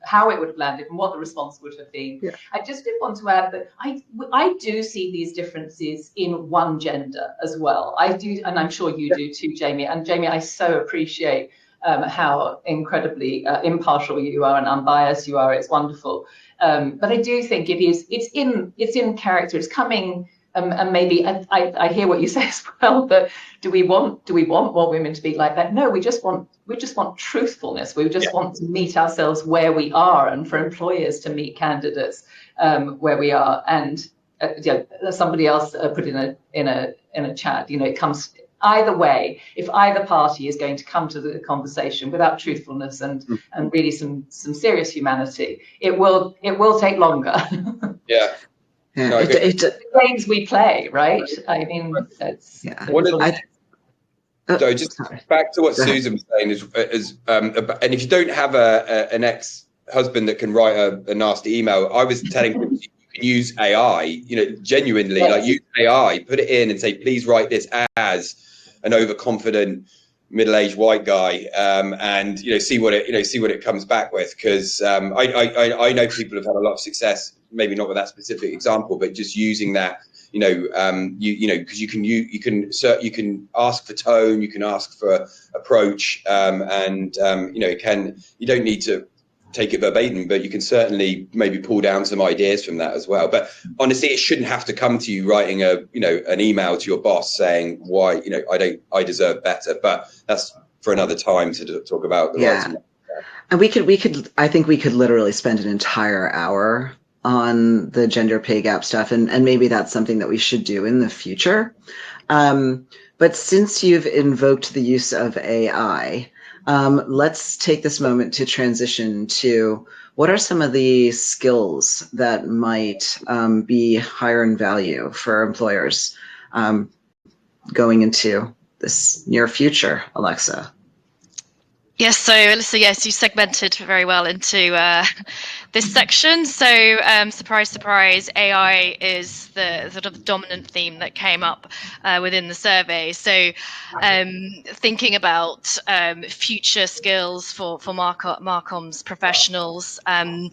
how it would have landed and what the response would have been. Yeah. I just did want to add that I do see these differences in one gender as well. I do, and I'm sure you do too, Jamie. And Jamie, I so appreciate how incredibly impartial you are and unbiased you are. It's wonderful. But I do think it's in character. It's coming. And maybe I hear what you say as well, but do we want more women to be like that? No, we just want truthfulness. We just want to meet ourselves where we are, and for employers to meet candidates where we are. And somebody else put in a chat. It comes either way. If either party is going to come to the conversation without truthfulness and really some serious humanity, it will take longer. Yeah. Yeah, no, the games we play, right? I mean, it's so just back to what Susan was saying and if you don't have an ex-husband that can write a nasty email, I was telling him you can use AI, genuinely, like use AI, put it in and say, please write this as an overconfident middle-aged white guy, and see what it comes back with, because I know people have had a lot of success, maybe not with that specific example, but just using that, because you can ask for tone, you can ask for approach, and you don't need to take it verbatim, but you can certainly maybe pull down some ideas from that as well. But honestly, it shouldn't have to come to you writing an email to your boss saying why, I deserve better. But that's for another time to talk about the writing. And I think we could literally spend an entire hour on the gender pay gap stuff, and maybe that's something that we should do in the future. But since you've invoked the use of AI, let's take this moment to transition to what are some of the skills that might be higher in value for employers going into this near future, Alexa? Yes, so Alyssa, yes, you segmented very well into this section. So surprise, surprise, AI is the sort of dominant theme that came up within the survey. So thinking about future skills for marcomms professionals, a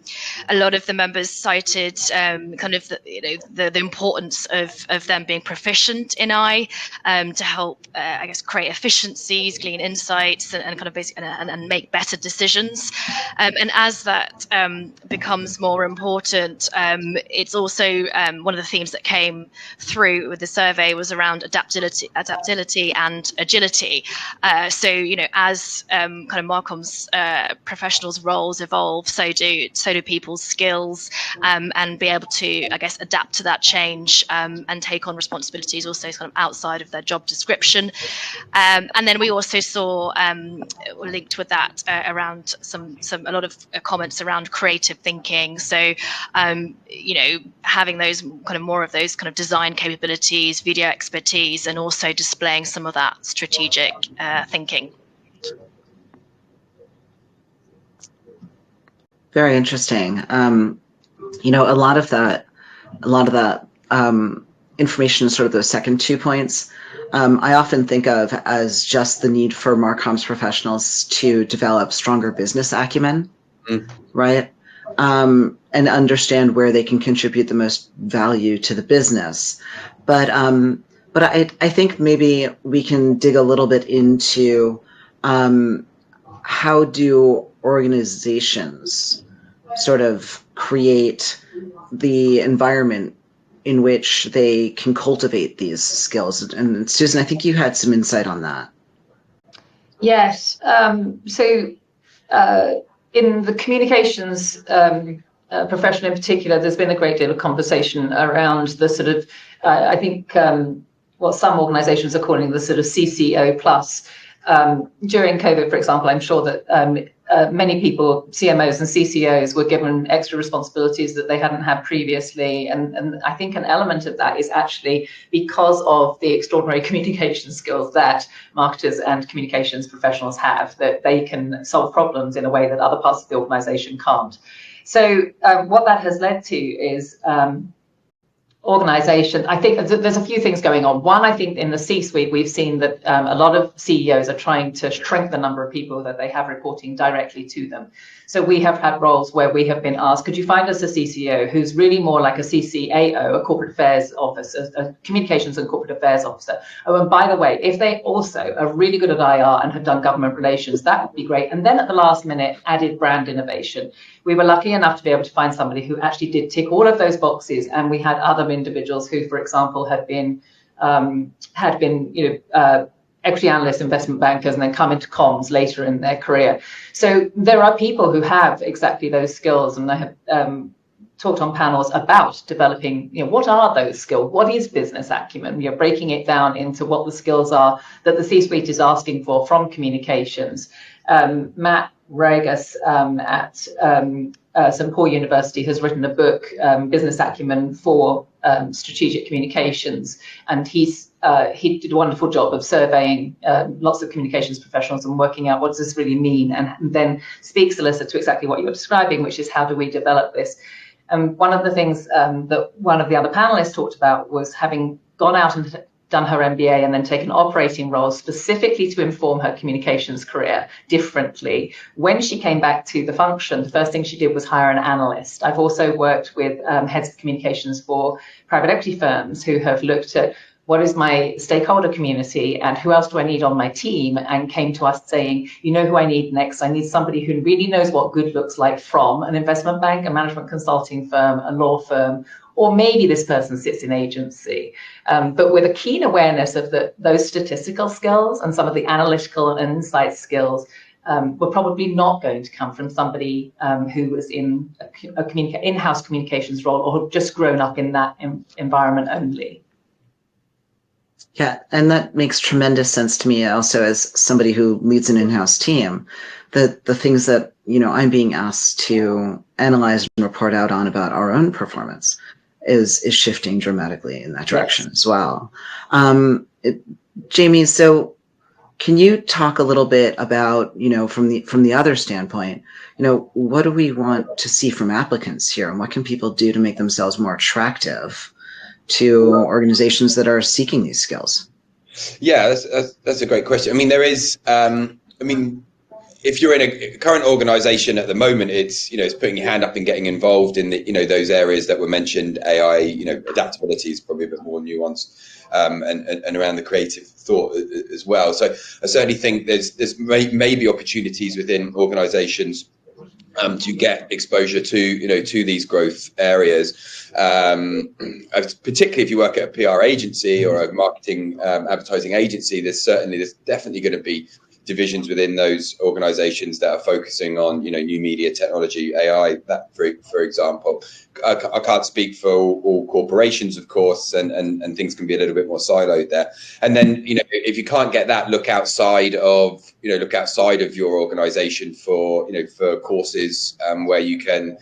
lot of the members cited kind of the importance of them being proficient in AI to help, I guess, create efficiencies, glean insights, and kind of basically and make better decisions. And as that becomes more important, it's also one of the themes that came through with the survey was around adaptability and agility. So as kind of marcomms professionals' roles evolve, so do people's skills, and be able to, I guess, adapt to that change and take on responsibilities also kind of outside of their job description. And then we also saw linked with that around a lot of comments around creative thinking. So having those kind of more of those kind of design capabilities, video expertise, and also displaying some of that strategic thinking. Very interesting. A lot of that information is sort of those second 2 points. I often think of as just the need for marcomms professionals to develop stronger business acumen, right? And understand where they can contribute the most value to the business. But I think maybe we can dig a little bit into how do organizations sort of create the environment in which they can cultivate these skills. And Susan, I think you had some insight on that. Yes. So in the communications profession in particular, there's been a great deal of conversation around the sort of, I think, what some organizations are calling the sort of CCO plus. During COVID, for example, I'm sure that many people, CMOs and CCOs, were given extra responsibilities that they hadn't had previously. And I think an element of that is actually because of the extraordinary communication skills that marketers and communications professionals have, that they can solve problems in a way that other parts of the organization can't. So what that has led to is organization. I think there's a few things going on. One, I think in the C-suite, we've seen that a lot of CEOs are trying to shrink the number of people that they have reporting directly to them. So we have had roles where we have been asked, could you find us a CCO who's really more like a CCAO, a corporate affairs officer, a communications and corporate affairs officer. Oh, and by the way, if they also are really good at IR and have done government relations, that would be great. And then at the last minute, added brand innovation. We were lucky enough to be able to find somebody who actually did tick all of those boxes, and we had other individuals who, for example, had been equity analysts, investment bankers, and then come into comms later in their career. So there are people who have exactly those skills, and I have talked on panels about developing, what are those skills? What is business acumen? You're breaking it down into what the skills are that the C-suite is asking for from communications. Matt Regas at St. Paul University has written a book, Business Acumen for Strategic Communications, and he did a wonderful job of surveying lots of communications professionals and working out what does this really mean, and then speaks, Alyssa, to exactly what you're describing, which is how do we develop this. And one of the things that one of the other panelists talked about was having gone out and done her MBA and then taken operating roles specifically to inform her communications career differently. When she came back to the function, the first thing she did was hire an analyst. I've also worked with heads of communications for private equity firms who have looked at what is my stakeholder community and who else do I need on my team, and came to us saying, you know who I need next? I need somebody who really knows what good looks like from an investment bank, a management consulting firm, a law firm, or maybe this person sits in agency, but with a keen awareness of those statistical skills and some of the analytical and insight skills were probably not going to come from somebody who was in a in-house communications role or had just grown up in that environment only. Yeah, and that makes tremendous sense to me also as somebody who leads an in-house team. The things that, I'm being asked to analyze and report out on about our own performance is shifting dramatically in that direction as well. Jamie, so can you talk a little bit about, from the other standpoint, what do we want to see from applicants here, and what can people do to make themselves more attractive to organizations that are seeking these skills? Yeah, that's a great question. I mean, there is, if you're in a current organization at the moment, it's putting your hand up and getting involved in the, those areas that were mentioned. AI, adaptability is probably a bit more nuanced, and around the creative thought as well. So I certainly think there's maybe opportunities within organizations to get exposure to these growth areas, particularly if you work at a PR agency or a marketing advertising agency. There's definitely going to be divisions within those organizations that are focusing on new media technology, AI, that for example. I can't speak for all corporations, of course, and things can be a little bit more siloed there. And then if you can't get that, look outside of your organization for courses where you can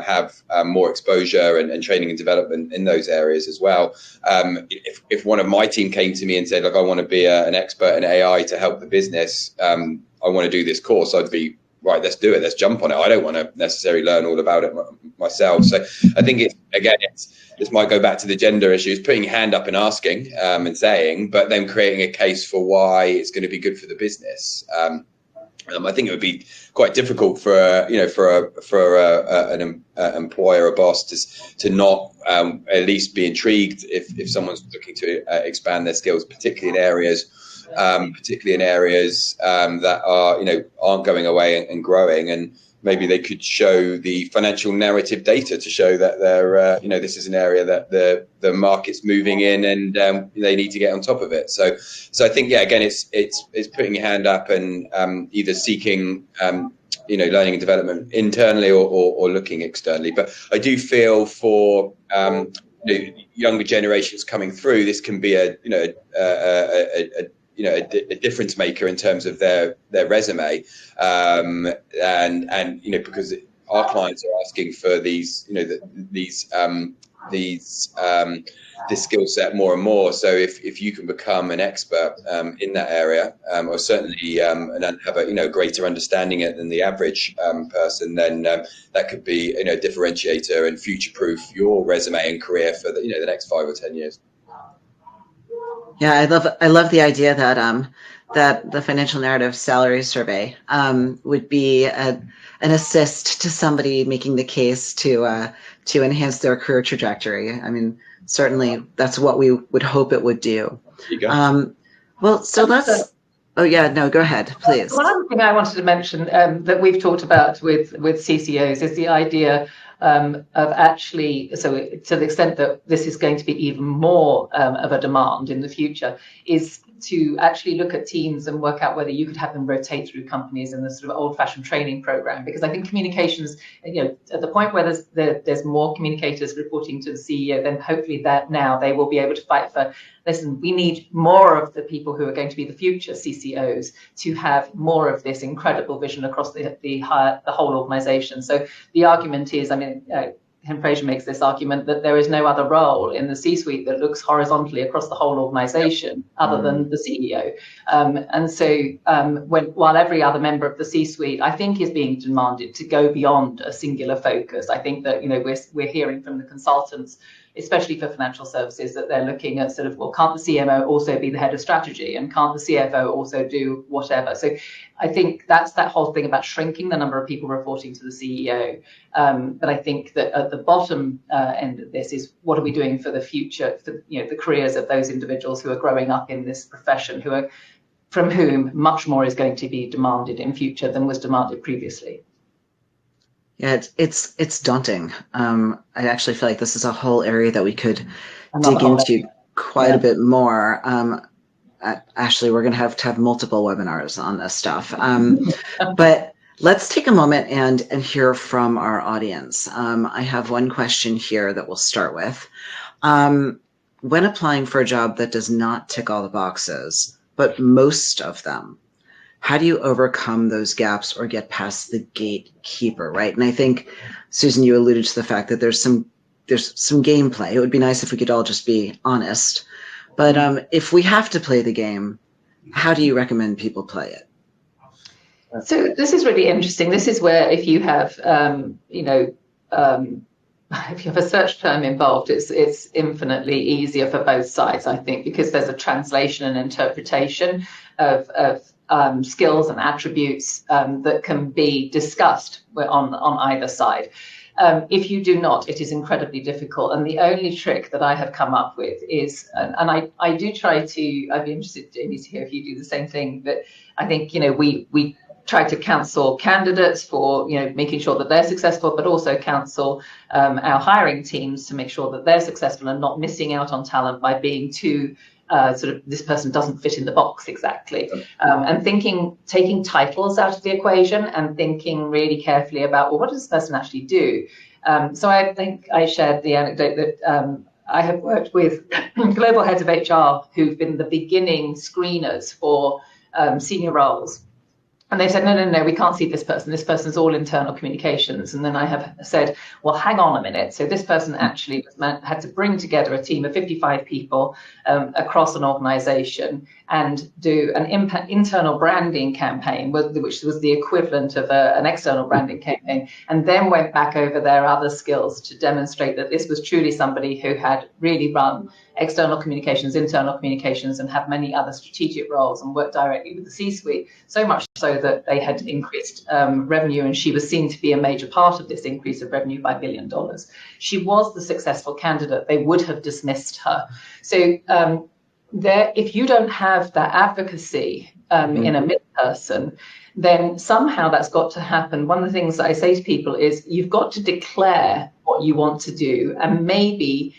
have more exposure and training and development in those areas as well. If one of my team came to me and said, look, I want to be an expert in AI to help the business, I want to do this course, I'd be right, let's do it, let's jump on it. I don't want to necessarily learn all about it myself. So I think this might go back to the gender issues, putting your hand up and asking and saying, but then creating a case for why it's going to be good for the business. I think it would be quite difficult for an employer or boss to not at least be intrigued if someone's looking to expand their skills, particularly in areas that aren't going away and growing, and maybe they could show the financial narrative data to show that they're this is an area that the market's moving in, and they need to get on top of it. So I think again it's putting your hand up and either seeking learning and development internally or looking externally. But I do feel for younger generations coming through, this can be a difference maker in terms of their resume, and because our clients are asking for these this skill set more and more. So if you can become an expert in that area, or certainly and have a greater understanding it than the average person, then that could be a differentiator and future-proof your resume and career for the next 5 or 10 years. Yeah, I love the idea that that the financial narrative salary survey would be an assist to somebody making the case to enhance their career trajectory. I mean, certainly that's what we would hope it would do. You go. Well, so let's. Oh yeah, no, go ahead, please. One other thing I wanted to mention that we've talked about with CCOs is the idea of actually, so to the extent that this is going to be even more of a demand in the future, is to actually look at teams and work out whether you could have them rotate through companies in the sort of old-fashioned training program. Because I think communications, at the point where there's more communicators reporting to the CEO, then hopefully that now they will be able to fight for, listen, we need more of the people who are going to be the future CCOs to have more of this incredible vision across the whole organization. So the argument is, Tim Fraser makes this argument that there is no other role in the C-suite that looks horizontally across the whole organization other than the CEO. And so while every other member of the C-suite, I think, is being demanded to go beyond a singular focus, I think that we're hearing from the consultants especially for financial services, that they're looking at sort of, well, can't the CMO also be the head of strategy, and can't the CFO also do whatever? So I think that's that whole thing about shrinking the number of people reporting to the CEO. But I think that at the bottom end of this is, what are we doing for the future, for the careers of those individuals who are growing up in this profession, from whom much more is going to be demanded in future than was demanded previously. Yeah, it's daunting. I actually feel like this is a whole area that we could dig into quite a bit more. Ashley, we're going to have multiple webinars on this stuff. But let's take a moment and hear from our audience. I have one question here that we'll start with. When applying for a job that does not tick all the boxes, but most of them, how do you overcome those gaps or get past the gatekeeper, right? And I think, Susan, you alluded to the fact that there's some gameplay. It would be nice if we could all just be honest. But if we have to play the game, how do you recommend people play it? So this is really interesting. This is where, if you have, if you have a search term involved, it's infinitely easier for both sides, I think, because there's a translation and interpretation of skills and attributes that can be discussed on either side. If you do not, it is incredibly difficult. And the only trick that I have come up with is, and I do try to, I'd be interested, Jamie, to hear if you do the same thing, but I think, we try to counsel candidates for, making sure that they're successful, but also counsel our hiring teams to make sure that they're successful and not missing out on talent by being too sort of, this person doesn't fit in the box exactly. And taking titles out of the equation and thinking really carefully about, well, what does this person actually do? So I think I shared the anecdote that I have worked with global heads of HR who've been the beginning screeners for senior roles. And they said, no, we can't see this person. This person's all internal communications. And then I have said, well, hang on a minute. So this person actually had to bring together a team of 55 people across an organization and do an internal branding campaign, which was the equivalent of an external branding campaign, and then went back over their other skills to demonstrate that this was truly somebody who had really run external communications, internal communications, and have many other strategic roles and worked directly with the C-suite, so much so that they had increased revenue, and she was seen to be a major part of this increase of revenue by $1 billion. She was the successful candidate. They would have dismissed her. So if you don't have that advocacy in a mid-person, then somehow that's got to happen. One of the things that I say to people is, you've got to declare what you want to do, and maybe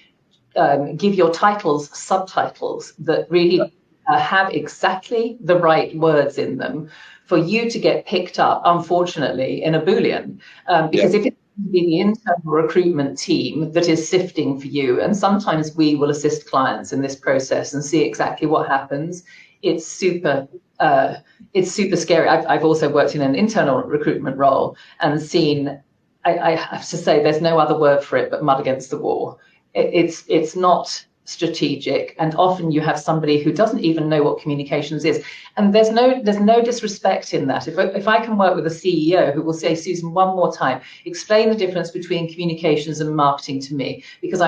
give your titles subtitles that really have exactly the right words in them for you to get picked up, unfortunately, in a Boolean. Because if it's the internal recruitment team that is sifting for you, and sometimes we will assist clients in this process and see exactly what happens, it's super scary. I've also worked in an internal recruitment role and seen, I have to say, there's no other word for it but mud against the wall. It's not strategic, and often you have somebody who doesn't even know what communications is, and there's no disrespect in that. If I can work with a CEO who will say, Susan, one more time, explain the difference between communications and marketing to me, because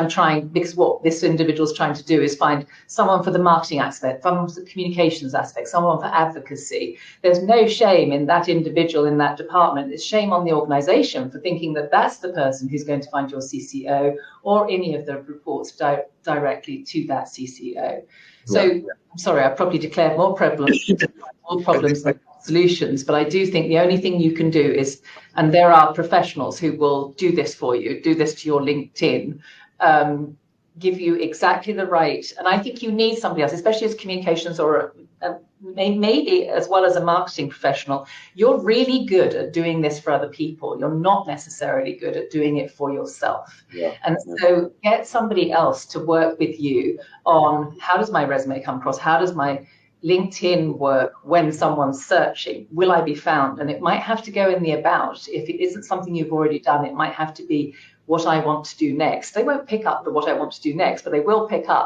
what this individual is trying to do is find someone for the marketing aspect, someone for the communications aspect, someone for advocacy. There's no shame in that individual in that department. It's shame on the organization for thinking that that's the person who's going to find your CCO or any of the reports directly to that CCO. So I'm sorry, I probably declared more problems than solutions, but I do think the only thing you can do is, and there are professionals who will do this for you, do this to your LinkedIn, give you exactly the right, and I think you need somebody else, especially as communications or maybe as well as a marketing professional. You're really good at doing this for other people. You're not necessarily good at doing it for yourself. So get somebody else to work with you on, how does my resume come across? How does my LinkedIn work when someone's searching? Will I be found? And it might have to go in the about. If it isn't something you've already done, it might have to be what I want to do next. They won't pick up the what I want to do next, but they will pick up